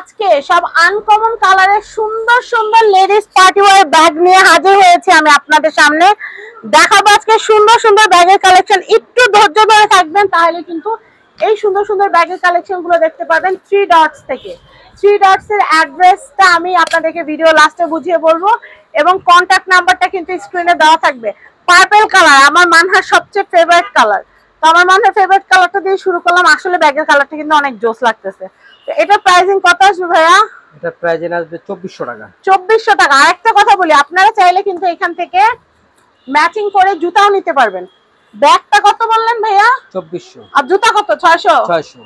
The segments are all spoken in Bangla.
আজকে সব আনকমন কালারের সুন্দর সুন্দর লেডিস পার্টি ওয়্যার ব্যাগ নিয়ে হাজির হয়েছে আমি আপনাদের সামনে। দেখাবো আজকে সুন্দর সুন্দর ব্যাগের কালেকশন। একটু ধৈর্য ধরে থাকবেন, তাহলে কিন্তু এই সুন্দর সুন্দর ব্যাগের কালেকশন গুলো দেখতে পাবেন থ্রি ডটস থেকে। থ্রি ডটস এর অ্যাড্রেসটা আমি আপনাদেরকে ভিডিও লাস্টে বুঝিয়ে বলবো, এবং কন্ট্যাক্ট নাম্বারটা কিন্তু স্ক্রিনে দেওয়া থাকবে। পার্পল কালার আমার মানহার সবচেয়ে ফেভারিট কালার, তো আমার মানহার ফেভারিট কালারটা দিয়ে শুরু করলাম। আসলে ব্যাগের কালারটা কিন্তু অনেক জোস লাগতেছে। এটা প্রাইসিং কত আসবে ভাইয়া? এটা প্রাইসিং আসবে 2400 টাকা। 2400 টাকা। আরেকটা কথা বলি, আপনারা চাইলে কিন্তু এখান থেকে ম্যাচিং করে জুতাও নিতে পারবেন। ব্যাগটা কত বললেন ভাইয়া? 2400। আর জুতা কত? 600। 600।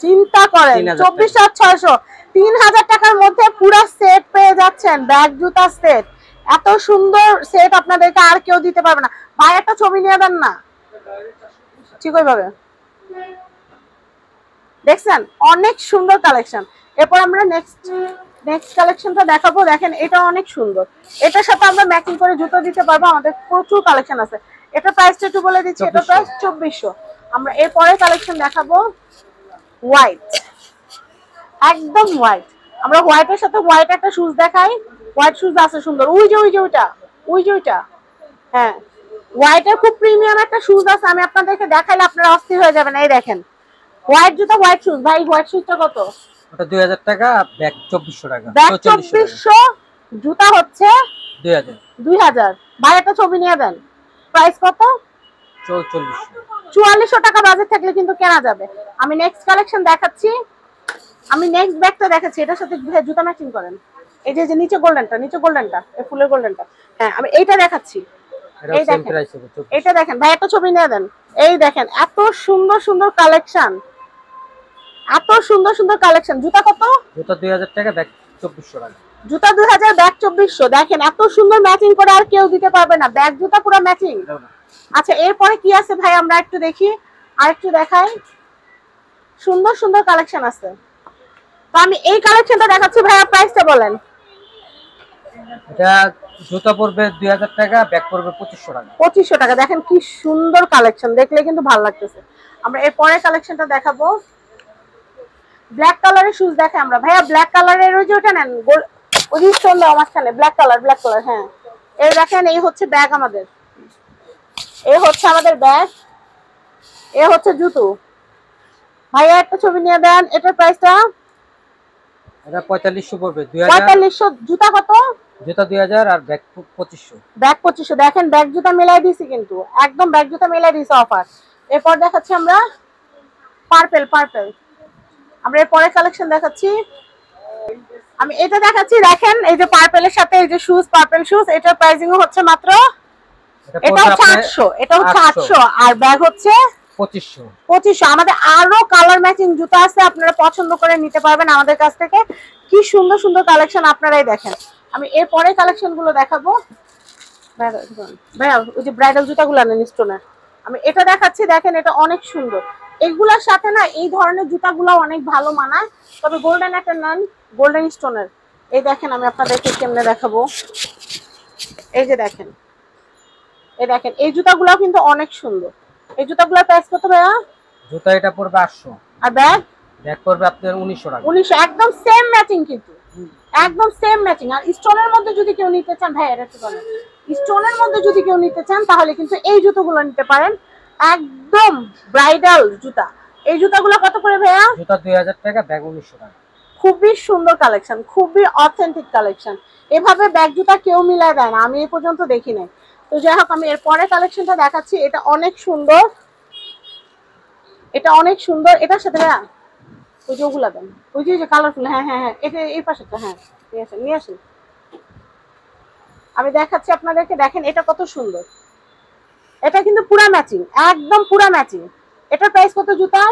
চিন্তা করেন, 2400 আর 600, 3000 টাকার মধ্যে পুরো সেট পেয়ে যাচ্ছেন, ব্যাগ জুতা সেট। এত সুন্দর সেট আপনাদেরকে আর কেউ দিতে পারবে না। ভাই একটা ছবি নিয়ে দেন না, ঠিক ওইভাবে। দেখছেন অনেক সুন্দর কালেকশন। এরপর আমরা নেক্সট কালেকশনটা দেখাবো। দেখেন এটা অনেক সুন্দর, এটার সাথে আমরা ম্যাচিং করে জুতো দিতে পারবো। আমাদের প্রচুর কালেকশন আছে। এটা প্রাইসটা একটু বলে দিচ্ছি, এটা প্রাইস 2400। আমরা এরপরে কালেকশন দেখাবো হোয়াইট, একদম হোয়াইট। আমরা হোয়াইটের সাথে হোয়াইট একটা শুজ দেখাই। হোয়াইট শুজ আছে সুন্দর, ওই যে ওইটা, হ্যাঁ হোয়াইটের খুব প্রিমিয়াম একটা শুজ আছে। আমি আপনাদেরকে দেখাইলে আপনারা অস্থির হয়ে যাবেন। এই দেখেন হোয়াইট জুতা, হোয়াইট শুজ। ভাই হোয়াইট শুজটা কত? ওটা 2000 টাকা, ব্যাগ 2400 টাকা। ব্যাগ 2400, জুতা হচ্ছে 2000। ভাই একটা ছবি নিয়ে দেন। প্রাইস কত? 4400 টাকা বাজেট থাকলে কিন্তু কেনা যাবে। আমি নেক্সট কালেকশন দেখাচ্ছি। আমি নেক্সট ব্যাগটা দেখাচ্ছি, এটার সাথে জুতা ম্যাচিং করেন। এই যে নিচে গোল্ডেনটা, এই ফুলের গোল্ডেনটা। হ্যাঁ আমি এইটা দেখাচ্ছি। এই দেখেন এটা দেখেন ভাই, একটা ছবি নিয়ে দেন। এই দেখেন এত সুন্দর সুন্দর কালেকশন, এত সুন্দর সুন্দর কালেকশন। জুতা কত? জুতা 2000 টাকা, ব্যাগ 2400 টাকা। জুতা 2000, ব্যাগ 2400। দেখেন এত সুন্দর ম্যাচিং করে আর কেউ দিতে পারবে না, ব্যাগ জুতা পুরো ম্যাচিং। আচ্ছা এরপরে কি আছে ভাই আমরা একটু দেখি, আর একটু দেখাই। সুন্দর সুন্দর কালেকশন আছে, তো আমি এই কালেকশনটা দেখাচ্ছি। ভাইয়া প্রাইসটা বলেন। এটা জুতা পড়বে 2000 টাকা, ব্যাগ পড়বে 2500 টাকা। 2500 টাকা। দেখেন কি সুন্দর কালেকশন, দেখলে কিন্তু ভালো লাগতেছে। আমরা এরপরে কালেকশনটা দেখাবো। ব্ল্যাক কালারের শুজ দেখে আমরা। ভাইয়া ব্ল্যাক কালারের ওই যে ওটা নেন, ওই যে সুন্দর মাঝখানে ব্ল্যাক কালার। হ্যাঁ এই দেখেন, এই হচ্ছে ব্যাগ আমাদের, এই হচ্ছে আমাদের ব্যাগ, এই হচ্ছে জুতো। ভাইয়া একটা ছবি নিয়ে দেন। এটার প্রাইসটা? এটা 4500 পড়বে। 2000। 4500। জুতা কত? জুতা 2000 আর ব্যাগ 2500। ব্যাগ 2500। দেখেন ব্যাগ জুতা মিলাই দিয়েছি, কিন্তু একদম ব্যাগ জুতা মিলাই দিয়েছি অফার। এরপর দেখাচ্ছি আমরা পার্পল। আমরা এরপরে কালেকশন দেখাচ্ছি। আমি এটা দেখাচ্ছি। দেখেন এই যে পার্পলের সাথে এই যে শুজ, পার্পল শুজ, এটার প্রাইসিং হচ্ছে মাত্র, এটা হচ্ছে 800, এটা হচ্ছে 800, আর ব্যাগ হচ্ছে 2500। আমাদের আরো কালার ম্যাচিং জুতা আছে, আপনারা পছন্দ করে নিতে পারবেন আমাদের কাছ থেকে। কি সুন্দর সুন্দর কালেকশন আপনারাই দেখেন। আমি এরপরে কালেকশন গুলো দেখাবো। ভাইয়া ওই যে ব্রাইডাল জুতাগুলো আনেন স্টোনের, আমি এটা দেখাচ্ছি। দেখেন এটা অনেক সুন্দর। এগুলোর সাথে না এই ধরনের জুতাগুলো অনেক ভালো মানায়, তবে গোল্ডেন একটা নেন, গোল্ডেন স্টোনের। এই দেখেন আমি আপনাদেরকে কেমনে দেখাবো। এই যে দেখেন, এই জুতাগুলো কিন্তু অনেক সুন্দর। এই জুতাগুলোর প্রাইস কত ভাইয়া? জুতা এটা পড়বে 800, আর ব্যাগ পড়বে আপনার 1900 টাকা। 1900। একদম সেম ম্যাচিং, কিন্তু একদম সেম ম্যাচিং। আর স্টোনের মধ্যে যদি কেউ নিতে চান, ভাই এটা একটু বলেন, স্টোনের মধ্যে যদি কেউ নিতে চান তাহলে কিন্তু এই জুতোগুলো নিতে পারেন, একদম ব্রাইডাল জুতা। এই জুতাগুলো কত করে ভাইয়া? জুতা 2000 টাকা, ব্যাগ 1900 টাকা। খুবই সুন্দর কালেকশন, খুবই অথেন্টিক কালেকশন। এভাবে ব্যাগ জুতা কেউ মিলায় দেয় না, আমি এই পর্যন্ত দেখি নাই। তো যাই হোক আমি এরপরে কালেকশনটা দেখাচ্ছি। এটা অনেক সুন্দর, এটা অনেক সুন্দর। এটার সাথে ভাইয়া ওই যে ওগুলা দেন, ওই যে কালারফুল। হ্যাঁ এটা এই পাশেটা। হ্যাঁ নিয়ে আসেন। আমি দেখাচ্ছি আপনাদেরকে। দেখেন এটা কত সুন্দর, এটা কিন্তু পুরা ম্যাচিং, একদম পুরা ম্যাচিং। এটার প্রাইস কত? জুতা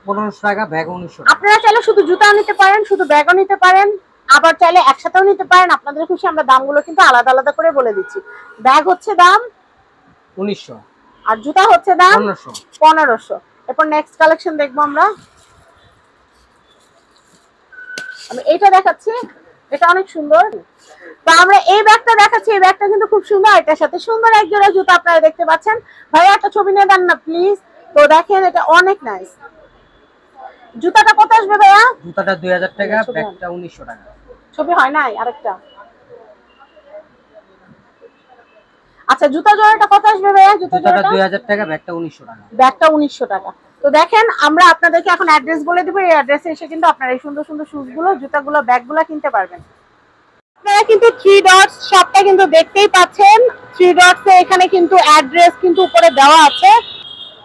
1500 টাকা, ব্যাগ 1900 টাকা। আপনারা চাইলে শুধু জুতাও নিতে পারেন, শুধু ব্যাগও নিতে পারেন, আবার চাইলে একসাথেও নিতে পারেন। আপনাদের খুশি, আমরা দামগুলো কিন্তু আলাদা আলাদা করে বলে দিচ্ছি। ব্যাগ হচ্ছে দাম 1900, আর জুতা হচ্ছে দাম 1500। এরপর নেক্সট কালেকশন দেখবো আমরা। আমি এইটা দেখাচ্ছি, এটা অনেক সুন্দর। তো আমরা এই ব্যাগটা দেখাচ্ছি, এই ব্যাগটা কিন্তু খুব সুন্দর। এটার সাথে সুন্দর এক জোড়া জুতা আপনারা দেখতে পাচ্ছেন। ভাইয়া একটা ছবি নিয়ে দেন না প্লিজ। তো দেখেন এটা অনেক নাইস। জুতাটা কত আসবে ভাইয়া? জুতাটা 2000 টাকা, ব্যাগটা 1900 টাকা। ছবি হয় নাই আরেকটা? আচ্ছা জুতা জোড়াটা কত আসবে ভাইয়া? জুতাটা 2000 টাকা, ব্যাগটা 1900 টাকা। ব্যাগটা 1900 টাকা। তো দেখেন আমরা আপনাদেরকে এখন অ্যাড্রেস বলে দিব, এই অ্যাড্রেসে এসে কিন্তু আপনারা এই সুন্দর সুন্দর শুজগুলো, জুতাগুলো, ব্যাগগুলো কিনতে পারবেন। আপনারা কিন্তু 3 ডটস শপটা কিন্তু দেখতেই পাচ্ছেন। 3 ডটস এ এখানে কিন্তু অ্যাড্রেস কিন্তু উপরে দেওয়া আছে।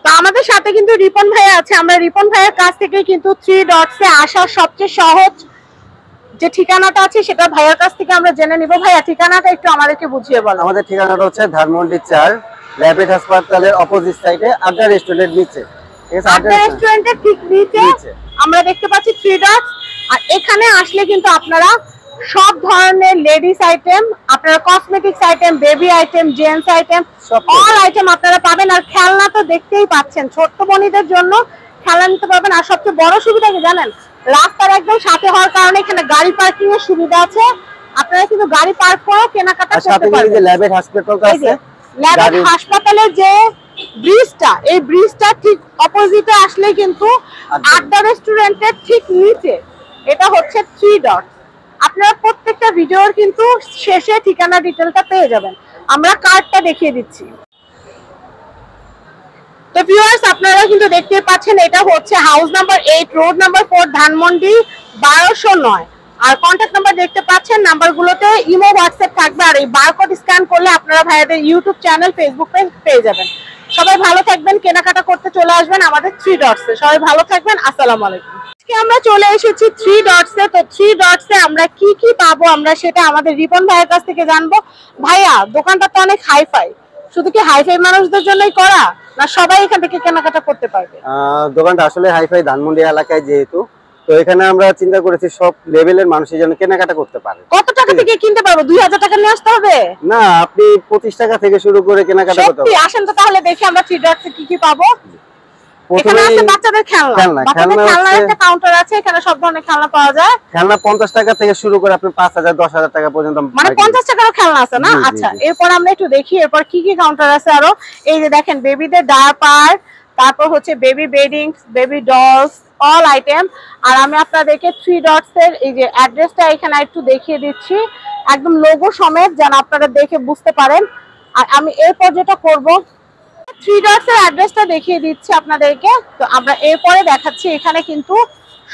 তো আমাদের সাথে কিন্তু রিপন ভাইয়া আছে, আমরা রিপন ভাইয়ের কাছ থেকে কিন্তু 3 ডটস এ আসার সবচেয়ে সহজ যে ঠিকানাটা আছে সেটা ভাইয়ার কাছ থেকে আমরা জেনে নিব। ভাইয়া ঠিকানাটা একটু আমাদেরকে বুঝিয়ে বলো। আমাদের ঠিকানাটা হচ্ছে ধানমন্ডি 4, ল্যাবেট হাসপাতালের অপোজিট সাইডে আড্ডা রেস্টুরেন্টের নিচে। ঠিক আছে, আড্ডা রেস্টুরেন্টের ঠিক নিচে আমরা দেখতে পাচ্ছি 3 ডটস। আর এখানে আসলে কিন্তু আপনারা সব ধরনের লেডিস আইটেম, আপনারা cosmetics item, baby item, gents item, all item আপনারা পাবেন। আর খেলনা তো দেখতেই পাচ্ছেন, ছোট্ট বোনিদের জন্য খেলনা নিতে পারবেন। আর সবচেয়ে বড় সুবিধা কি জানেন? রাস্তার একদম সাথে হওয়ার কারণে এখানে গাড়ি পার্কিং এর সুবিধা আছে। আপনারা কিন্তু গাড়ি পার্ক করে কেনাকাটা করতে পারবেন। যে ল্যাবেট হাসপাতালটা আছে, ল্যাবেট হাসপাতালের যে ব্রিজটা, এই ব্রিজটা ঠিক অপোজিটে আসলে কিন্তু আড্ডা রেস্টুরেন্টের ঠিক নিচে এটা হচ্ছে 3 ডটস। আপনারা প্রত্যেকটা ভিডিওর কিন্তু শেষে ঠিকানা ডিটেলটা পেয়ে যাবেন। আমরা কার্ডটা দেখিয়ে দিচ্ছি। তো ভিউয়ার্স আপনারা কিন্তু দেখতে পাচ্ছেন এটা হচ্ছে house number 8, road number 4, Dhanmondi 1209। আর কন্ট্যাক্ট নাম্বার দেখতে পাচ্ছেন, নাম্বারগুলোতে ইমো, হোয়াটসঅ্যাপ থাকবে। আর এই বারকোড স্ক্যান করলে আপনারা ভাইয়াদের ইউটিউব চ্যানেল, ফেসবুক পেজ পেয়ে যাবেন। সবাই ভালো থাকবেন, কেনাকাটা করতে চলে আসবেন আমাদের 3 ডটসে। সবাই ভালো থাকবেন, আসসালামু আলাইকুম। আজকে আমরা চলে এসেছি 3 ডটসে। তো 3 ডটসে আমরা কি কি পাবো আমরা সেটা আমাদের রিপন ভাইয়ের কাছ থেকে জানবো। ভাইয়া দোকানটা তো অনেক হাইফাই, শুধু কি হাইফাই মানুষদের জন্যই করা, না সবাই এখান থেকে কেনাকাটা করতে পারবে? দোকানটা আসলে হাইফাই ধানমন্ডি এলাকায় যেহেতু, তো এখানে আমরা চিন্তা করেছি সব লেভেলের মানুষের জন্য কেনাকাটা করতে পারে। কত টাকা থেকে কিনতে পারবো? 2000 টাকা নিয়ে আসতে হবে? না, আপনি 25 টাকা থেকে শুরু করে কেনাকাটা করতে সত্যি? পারবেন। আসেন তো তাহলে দেখি আমরা 3 ডটসে কি কি পাবো। এখানে প্রথমে আছে বাচ্চাদের খেলনা, বাচ্চাদের খেলনার একটা কাউন্টার আছে, এখানে সব ধরনের খেলনা পাওয়া যায়। খেলনা 50 টাকা থেকে শুরু করে আপনি 5000 10,000 টাকা পর্যন্ত, মানে 50 টাকারও খেলনা আছে না? জি, জি, আচ্ছা জি। এরপর আমরা একটু দেখি এরপর কি কি কাউন্টার আছে আরো। এই যে দেখেন বেবিদের ডায়াপার, তারপর হচ্ছে baby beddings, baby dolls, all item. আর আমি আপনাদেরকে 3 ডটস এর এই যে অ্যাড্রেসটা এখানে একটু দেখিয়ে দিচ্ছি, একদম লোগো সমেত, যেন আপনারা দেখে বুঝতে পারেন। আর আমি এরপর যেটা করব, 3 ডটস এর অ্যাড্রেসটা দেখিয়ে দিচ্ছি আপনাদেরকে। তো আমরা এরপরে দেখাচ্ছি এখানে কিন্তু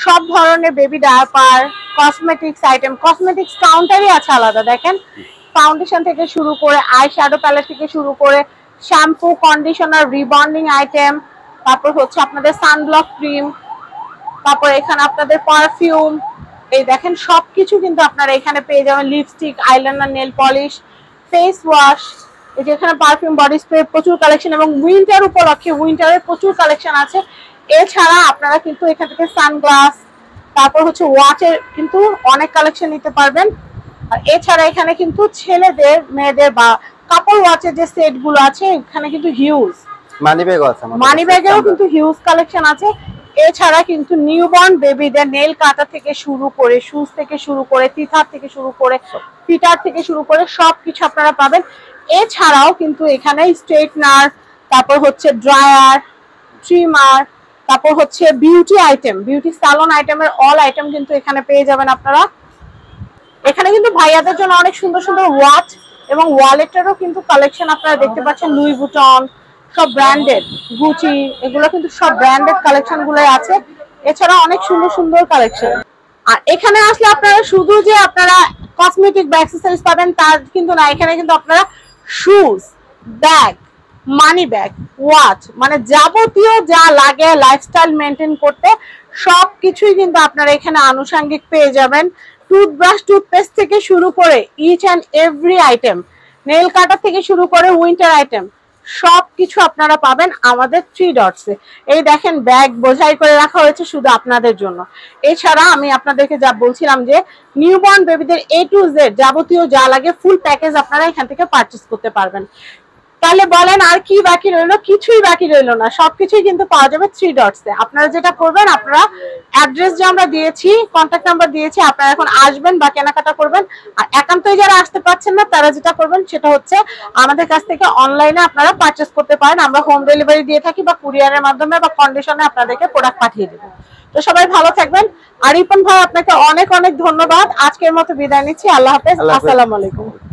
সব ধরনের baby diaper, cosmetics item, cosmetics কাউন্টারই আছে আলাদা। দেখেন ফাউন্ডেশন থেকে শুরু করে আই শ্যাডো প্যালেট থেকে শুরু করে শ্যাম্পু, কন্ডিশনার, রিবন্ডিং আইটেম, তারপর হচ্ছে আপনাদের সানব্লক ক্রিম, তারপর এখানে আপনাদের পারফিউম। এই দেখেন সবকিছু কিন্তু আপনারা এখানে পেয়ে যাবেন। Lipstick, eyeliner, nail polish, face wash, এই যে এখানে পারফিউম, বডি স্প্রে, প্রচুর কালেকশন। এবং উইন্টার উপলক্ষে উইন্টারের প্রচুর কালেকশন আছে। এছাড়া আপনারা কিন্তু এখান থেকে সানগ্লাস, তারপর হচ্ছে ওয়াচের কিন্তু অনেক কালেকশন নিতে পারবেন। আর এছাড়া এখানে কিন্তু ছেলেদের, মেয়েদের বা কাপড় ওয়াচের যে সেট গুলো আছে এখানে কিন্তু হিউজ মানি ব্যাগও আছে আমাদের মানি কাছে, ব্যাগেরও standard। কিন্তু হিউজ কালেকশন আছে। এছাড়া কিন্তু নিউবর্ন বেবিদের নেল কাটা থেকে শুরু করে, শুজ থেকে শুরু করে, টিথার থেকে শুরু করে, ফিটার থেকে শুরু করে সবকিছু আপনারা পাবেন। এছাড়াও কিন্তু এখানে স্ট্রেটনার, তারপর হচ্ছে ড্রায়ার, ট্রিমার, তারপর হচ্ছে বিউটি আইটেম, বিউটি সালন আইটেমের অল আইটেম কিন্তু এখানে পেয়ে যাবেন আপনারা। এখানে কিন্তু ভাইয়াদের জন্য অনেক সুন্দর সুন্দর ওয়াচ এবং ওয়ালেটেরও কিন্তু কালেকশন আপনারা দেখতে পাচ্ছেন। লুই বুটন, সব ব্র্যান্ডেড, গুচি, এগুলো কিন্তু সব ব্র্যান্ডেড কালেকশন গুলোই আছে। এছাড়া অনেক সুন্দর সুন্দর কালেকশন। আর এখানে আসলে আপনারা শুধু যে আপনারা কসমেটিক বা অ্যাক্সেসরিজ পাবেন তার কিন্তু না, এখানে কিন্তু আপনারা shoes, bag, money bag, watch, মানে যাবতীয় যা লাগে লাইফস্টাইল মেনটেন করতে সবকিছুই কিন্তু আপনারা এখানে আনুষঙ্গিক পেয়ে যাবেন। টুথব্রাশ, টুথপেস্ট থেকে শুরু করে each and every item, nail cutter থেকে শুরু করে উইন্টার আইটেম সবকিছু আপনারা পাবেন আমাদের 3 ডটসে। এই দেখেন ব্যাগ বোঝাই করে রাখা হয়েছে শুধু আপনাদের জন্য। এছাড়া আমি আপনাদেরকে যা বলছিলাম যে নিউবর্ন বেবিদের A to Z যাবতীয় যা লাগে ফুল প্যাকেজ আপনারা এখান থেকে পারচেজ করতে পারবেন। তাহলে বলেন আর কি বাকি রইলো? কিছুই বাকি রইলো না, সবকিছুই কিন্তু পাওয়া যাবে 3 ডটসে। আপনারা যেটা করবেন, আপনারা অ্যাড্রেস যে আমরা দিয়েছি, কন্ট্যাক্ট নাম্বার দিয়েছি, আপনারা এখন আসবেন বা কেনাকাটা করবেন। আর একান্তই যারা আসতে পারছেন না, তারা যেটা করবেন সেটা হচ্ছে আমাদের কাছ থেকে অনলাইনে আপনারা পারচেস করতে পারেন। আমরা হোম ডেলিভারি দিয়ে থাকি বা কুরিয়ারের মাধ্যমে বা কন্ডিশনে আপনাদেরকে প্রোডাক্ট পাঠিয়ে দেবো। তো সবাই ভালো থাকবেন। আর রিপন ভাই, আপনাকে অনেক অনেক ধন্যবাদ। আজকের মতো বিদায় নিচ্ছি। আল্লাহ হাফেজ। আল্লাহ হাফেজ। আসসালামু আলাইকুম।